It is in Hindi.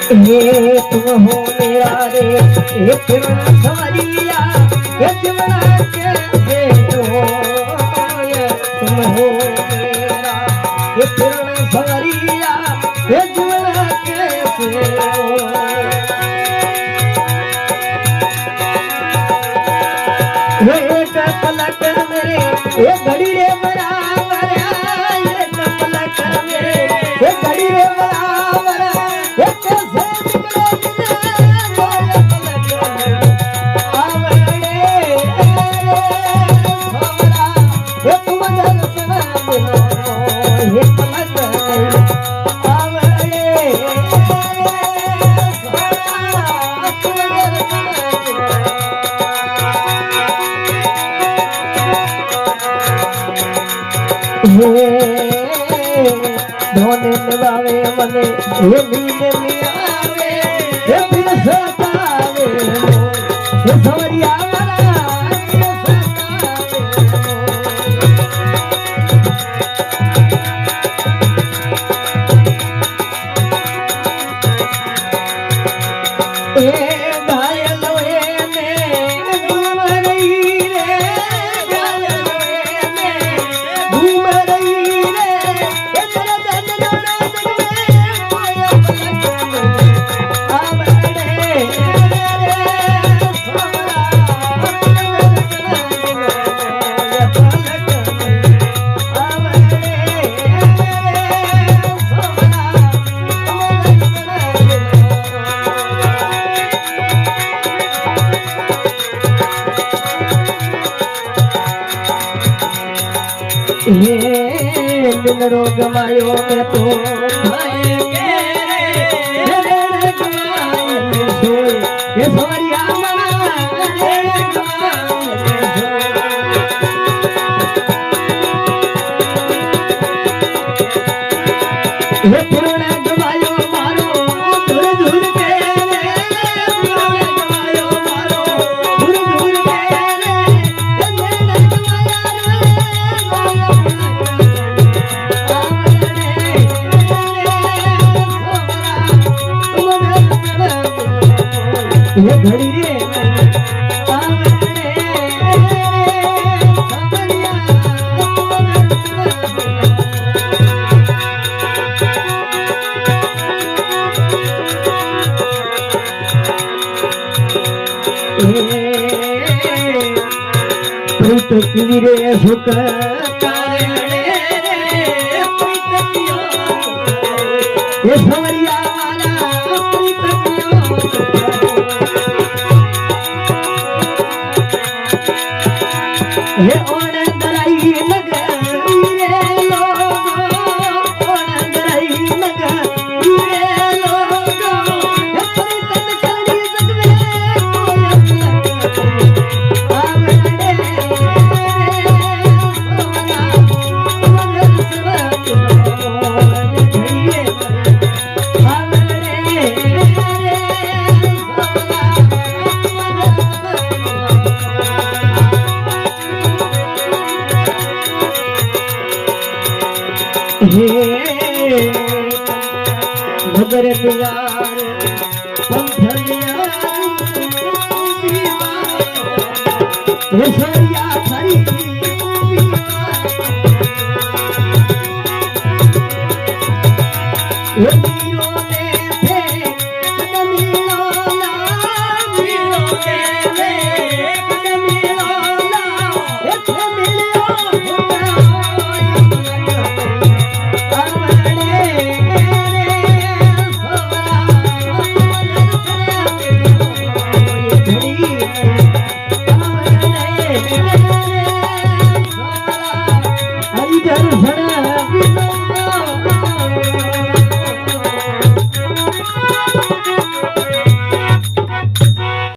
ये तुम हो मेरा रे ये जीवन सवरिया ये जीवन कैसे हो ये तुम हो मेरा ये जीवन सवरिया ये जीवन कैसे हो एक पलक मेरे ये घड़ी रे बराबर ये पलक मेरे ये घड़ी रे बराबर ये कैसे धोने निभावे मने ये नींद नहीं आवे ये फिर सतावे ये सवरिया वाला ये सतावे ये घायल हुए में घूम रही रे घायल हुए में घूम रही दिन रोग मायो में तो ये सवरिया ये पुराना गवायो मारो दूर दूर के पुराना गवायो मारो दूर दूर के ये घड़ी रे रे सुख ये सवरिया वाला ये ओण दराई नगरी रे लोगो ओण दराई नगरी रे लोगो ये परितन करी सकवे मगर यार पंथलिया ये सवरिया खरी ये मीरो ने थे कदमीलो ला मीरो ने थे कदमीलो ला ये थे मिलो हरि जन